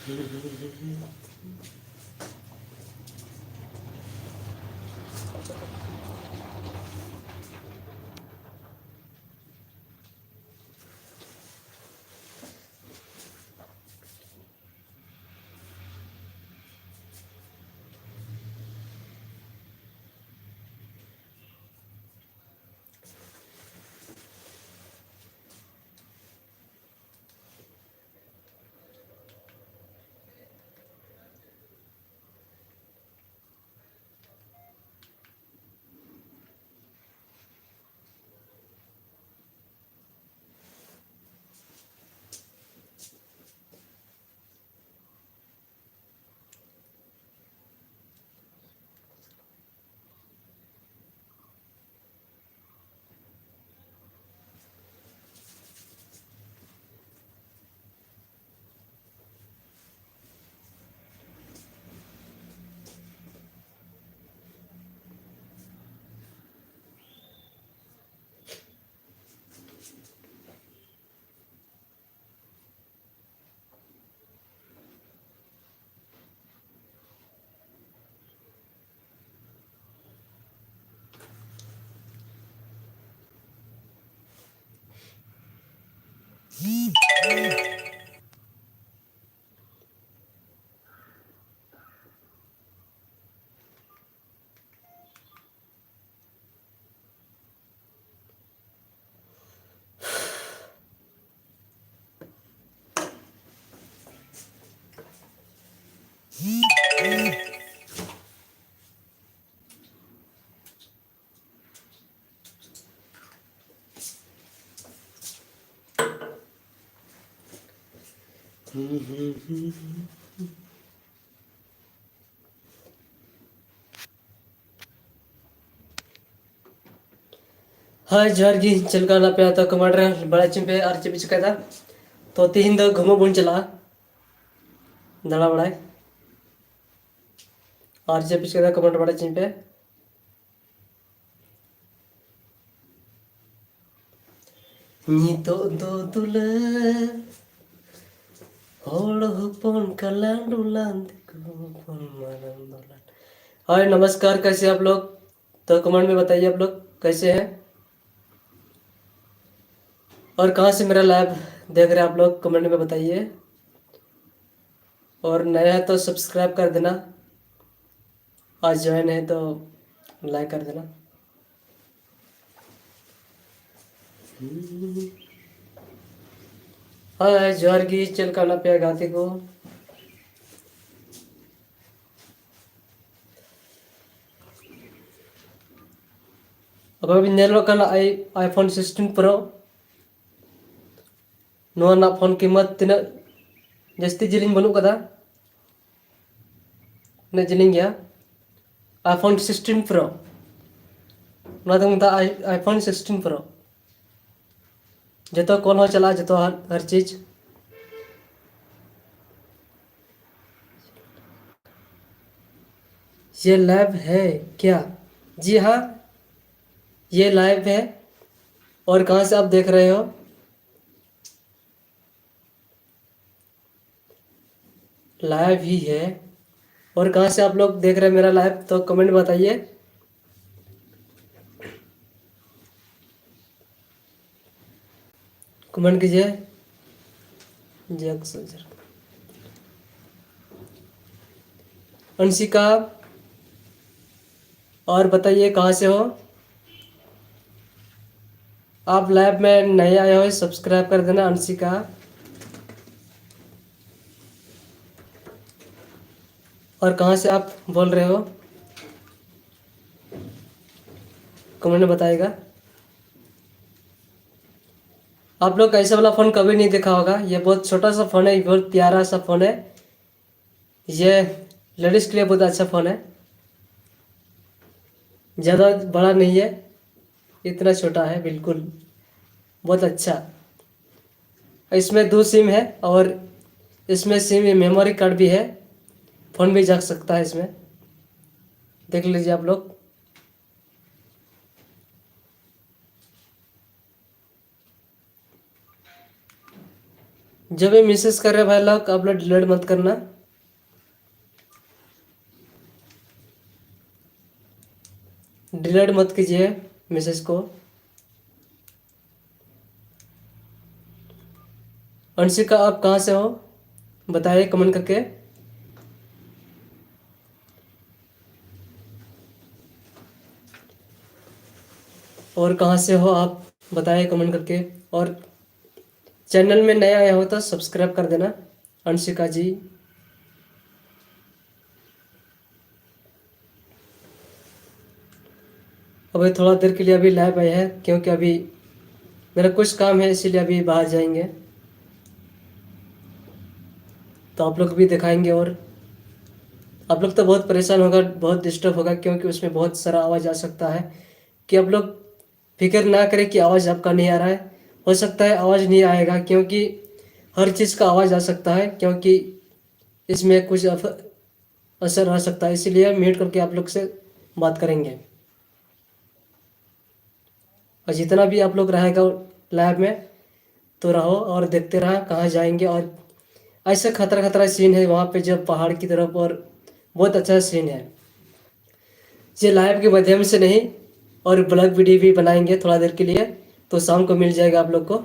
हाँ ᱡᱚᱦᱟᱨ ᱜᱮ ᱪᱮᱫ ᱞᱮᱠᱟ ᱱᱟᱯᱮ ᱟᱛᱚ ᱠᱚᱢᱟᱱᱰ ᱨᱮ ᱵᱟᱲᱟᱭ ᱪᱤᱢ ᱯᱮ ᱟᱨ ᱪᱮᱫ ᱯᱮ ᱪᱤᱠᱟᱹᱭᱫᱟ ᱛᱚ ᱛᱤᱦᱤᱧ ᱫᱚ ᱜᱷᱩᱢᱟᱹ ᱵᱚᱱ ᱪᱟᱞᱟᱜᱼᱟ ᱫᱟᱬᱟ ᱵᱟᱲᱟᱭ ᱟᱨ ᱪᱮᱫ ᱯᱮ ᱪᱤᱠᱟᱹᱭᱫᱟ ᱠᱚᱢᱮंᱴ ᱵᱟᱲᱟᱭ ᱪᱤᱢ ᱯᱮ ᱱᱤᱛᱚᱜ ᱫᱚ ᱫᱩᱞᱟᱹᱲ होड़ हुपन कलान डुलान देखो हुपन मरन डुलान। हाय नमस्कार, कैसे आप लोग? तो कमेंट में बताइए आप लोग कैसे हैं और कहाँ से मेरा लाइव देख रहे हैं आप लोग, कमेंट में बताइए। और नया है तो सब्सक्राइब कर देना, आज ज्वाइन है तो लाइक कर देना। हाय जोहार गी चल काना पे गाते को अगर भी नेलो काना आईफोन 16 प्रो नोआ ना फोन कीमत तीना जस्ती जिलिंग बनू कदा ना जिलिंग गया आईफोन 16 प्रो ना तो मुदा आईफोन 16 प्रो जतो कॉल हो चला जतो हर चीज। ये लाइव है क्या? जी हाँ, ये लाइव है। और कहाँ से आप देख रहे हो? लाइव ही है। और कहाँ से आप लोग देख रहे हैं मेरा लाइव, तो कमेंट बताइए। कमेंट कीजिए। अंशिका, और बताइए कहाँ से हो आप? लाइव में नए आए हो सब्सक्राइब कर देना अंशिका। और कहाँ से आप बोल रहे हो कमेंट में बताइएगा। आप लोग ऐसा वाला फ़ोन कभी नहीं देखा होगा, ये बहुत छोटा सा फ़ोन है, बहुत प्यारा सा फ़ोन है, ये लेडीज़ के लिए बहुत अच्छा फ़ोन है, ज़्यादा बड़ा नहीं है, इतना छोटा है, बिल्कुल बहुत अच्छा। इसमें 2 सिम है और इसमें सिम मेमोरी कार्ड भी है, फ़ोन भी जा सकता है इसमें, देख लीजिए आप लोग। जब ये मैसेज कर रहे भाई लोग, आप लोग डिलीट मत करना। डिलीट मत कीजिए मैसेज को। अंशिका, आप कहाँ से हो बताइए कमेंट करके। और कहाँ से हो आप बताइए कमेंट करके। और चैनल में नया आया हो तो सब्सक्राइब कर देना अंशिका जी। अभी थोड़ा देर के लिए अभी लाइव आए हैं, क्योंकि अभी मेरा कुछ काम है, इसीलिए अभी बाहर जाएंगे। तो आप लोग भी दिखाएंगे, और आप लोग तो बहुत परेशान होगा, बहुत डिस्टर्ब होगा, क्योंकि उसमें बहुत सारा आवाज़ आ सकता है। कि आप लोग फिक्र ना करें कि आवाज़ आपका नहीं आ रहा है। हो सकता है आवाज़ नहीं आएगा, क्योंकि हर चीज़ का आवाज़ आ सकता है, क्योंकि इसमें कुछ असर आ सकता है। इसीलिए म्यूट करके आप लोग से बात करेंगे। और जितना भी आप लोग रहेगा लाइव में, तो रहो और देखते रहा कहाँ जाएंगे। और ऐसा खतरा खतरा सीन है वहाँ पे, जब पहाड़ की तरफ, और बहुत अच्छा सीन है। ये लाइव के माध्यम से नहीं, और ब्लॉग वीडियो भी बनाएंगे थोड़ा देर के लिए, तो शाम को मिल जाएगा आप लोग को।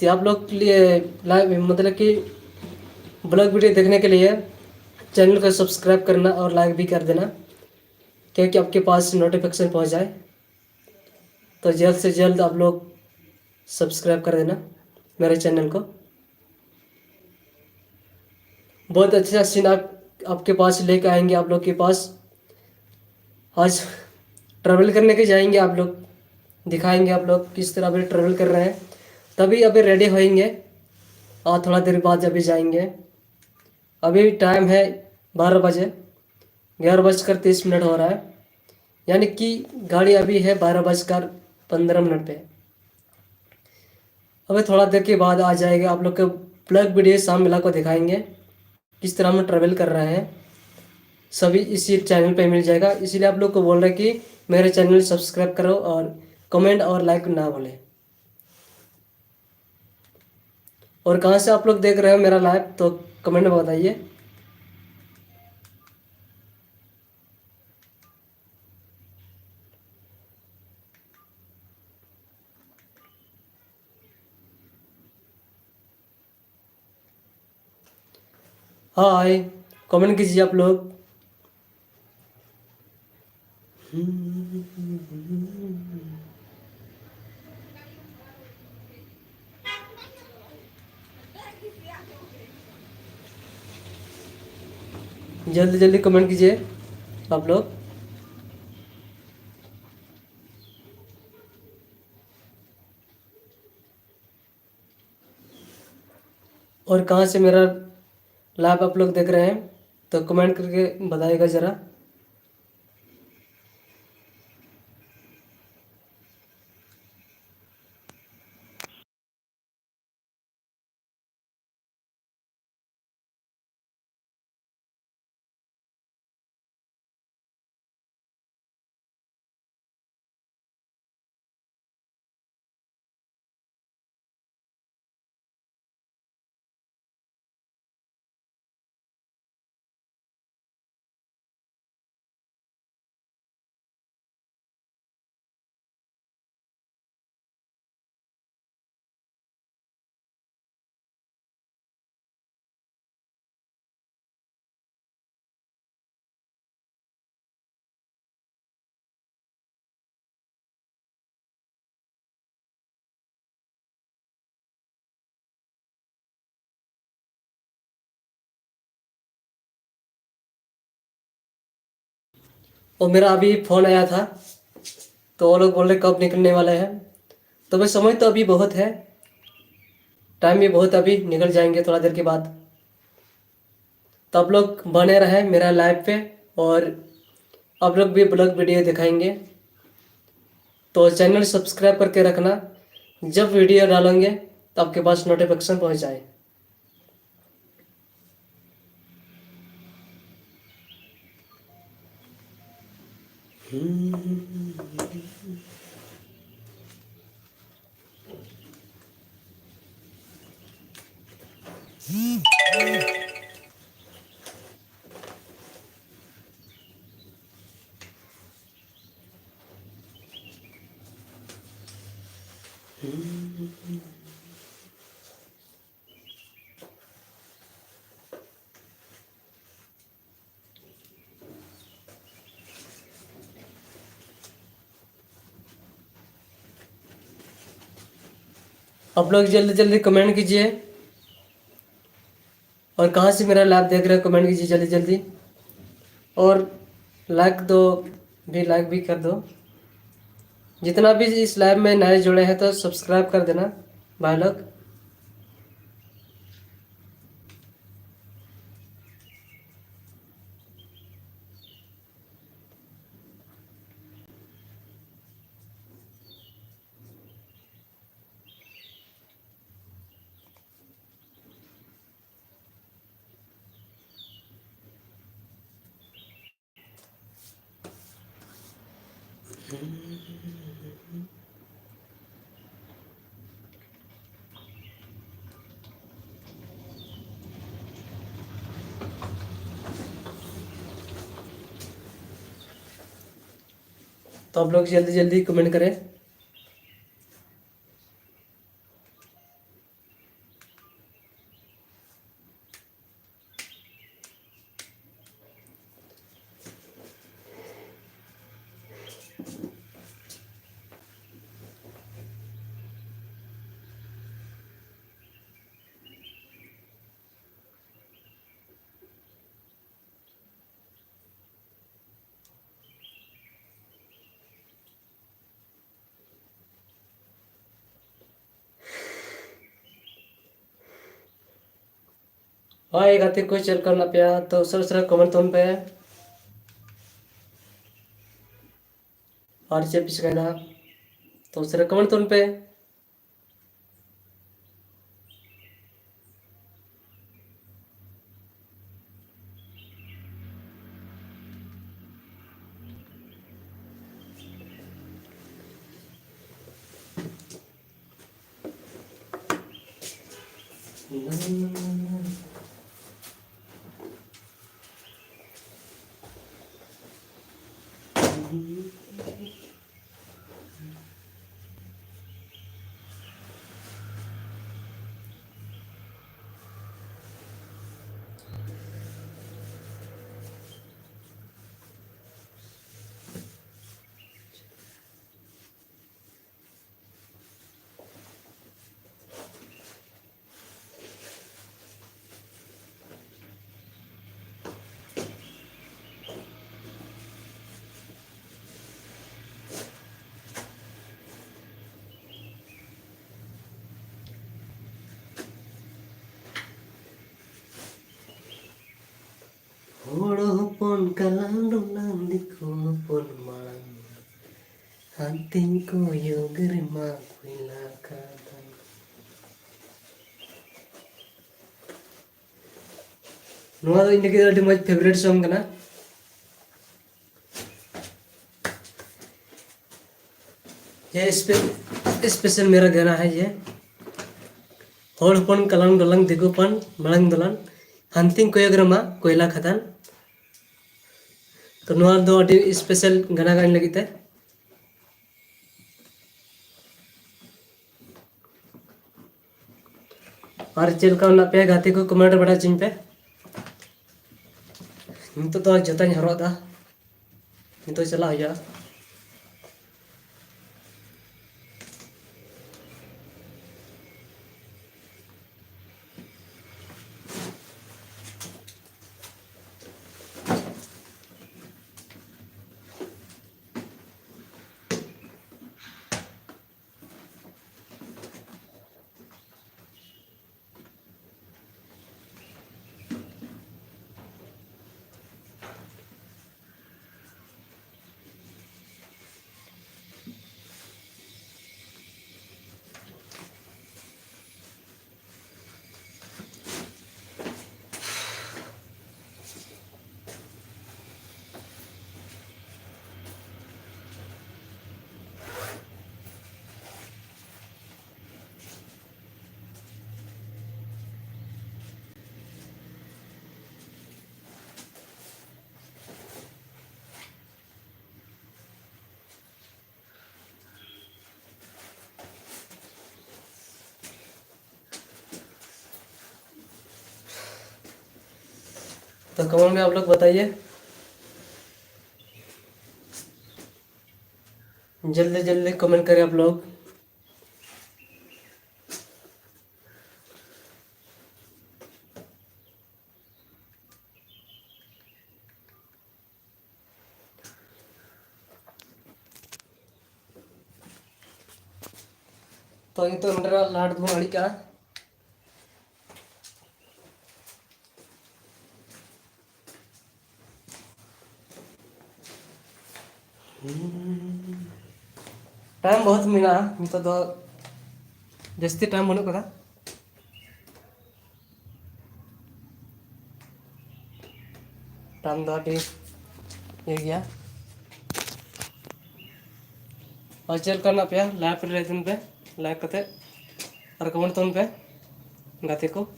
तो आप लोग के लिए लाइव मतलब कि ब्लॉग वीडियो देखने के लिए चैनल को सब्सक्राइब करना और लाइक भी कर देना, क्योंकि आपके पास नोटिफिकेशन पहुंच जाए। तो जल्द से जल्द आप लोग सब्सक्राइब कर देना मेरे चैनल को। बहुत अच्छा सीन आपके पास लेके आएंगे, आप लोग के पास। आज ट्रैवल करने के जाएंगे आप लोग, दिखाएंगे आप लोग किस तरह अभी ट्रैवल कर रहे हैं। तभी अभी रेडी होएंगे और थोड़ा देर बाद अभी जाएंगे। अभी टाइम है 12 बजे, 11:30 हो रहा है। यानी कि गाड़ी अभी है 12:15 पे। अभी थोड़ा देर के बाद आ जाएगा। आप लोग को ब्लॉग वीडियो शाम मिला को दिखाएंगे किस तरह हम ट्रैवल कर रहे हैं। सभी इसी चैनल पे मिल जाएगा। इसीलिए आप लोग को बोल रहे हैं कि मेरे चैनल सब्सक्राइब करो और कमेंट और लाइक ना भूलें। और कहाँ से आप लोग देख रहे हो मेरा लाइव, तो कमेंट में बताइए। हाय, कमेंट कीजिए आप लोग। जल्दी जल्दी कमेंट कीजिए आप लोग। और कहाँ से मेरा लाइव आप लोग देख रहे हैं, तो कमेंट करके बताइएगा ज़रा। और मेरा अभी फ़ोन आया था, तो वो लोग बोल रहे कब निकलने वाले हैं। तो मैं समय तो अभी बहुत है, टाइम भी बहुत, अभी निकल जाएंगे थोड़ा देर के बाद। तो आप लोग बने रहे मेरा लाइव पे, और आप लोग भी ब्लॉग वीडियो दिखाएंगे। तो चैनल सब्सक्राइब करके रखना, जब वीडियो डालेंगे तो आपके पास नोटिफिकेशन पहुंच जाए। आप लोग जल्दी जल्दी कमेंट कीजिए, और कहाँ से मेरा लाइव देख रहे हो कमेंट कीजिए जल्दी जल्दी, और लाइक दो भी, लाइक भी कर दो। जितना भी इस लाइव में नए जुड़े हैं तो सब्सक्राइब कर देना भाई लोग। तो आप लोग जल्दी जल्दी कमेंट करें। Hai gati ko share karna pya to sara comment ton पे और चेप इसका तो सर कमेंट ton पे Horo pon kalang dolang di ko pon malang hanting ko yo gerima kuilakatan. नोआ तो इनके अल्टी मच फेवरेट सॉन्ग ना ये स्पेशल मेरा गाना है ये। होड़ पन कलंग डोलंग दिगो पन मलंग दोलन हंतिंग कोयग्रमा कोयला खदान। तो नोआ दो अटी स्पेशल गाना गाने लगी थे। और चल का ना पे गाते को कमेंट बड़ा चिन पे तो जता हरो दा तो चला हुआ। तो कमेंट में आप लोग बताइए, जल्दी जल्दी कमेंट करें आप लोग। तो ये तो मेरा लाड धुआड़ी का टाइम बहुत मिला नितो दो जस्ती टाइम बनु कदा टाइम दो अभी ये गया और चल करना पे लाइव पे रह दिन पे लाइव करते और कमेंट तोन पे गाते को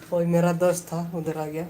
कोई मेरा दोस्त था उधर आ गया।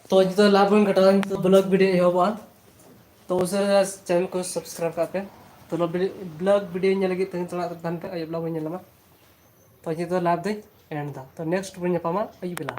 तो जो तो लाभ घटा तो ब्लॉग वीडियो हो तो उसे चैनल को सब्सक्राइब करते तो ब्लॉग वीडियो लगे तो थोड़ा घंटे ब्लॉग तो जो तो लाभ दे एंड था तो नेक्स्ट बन पामा अयुबेला।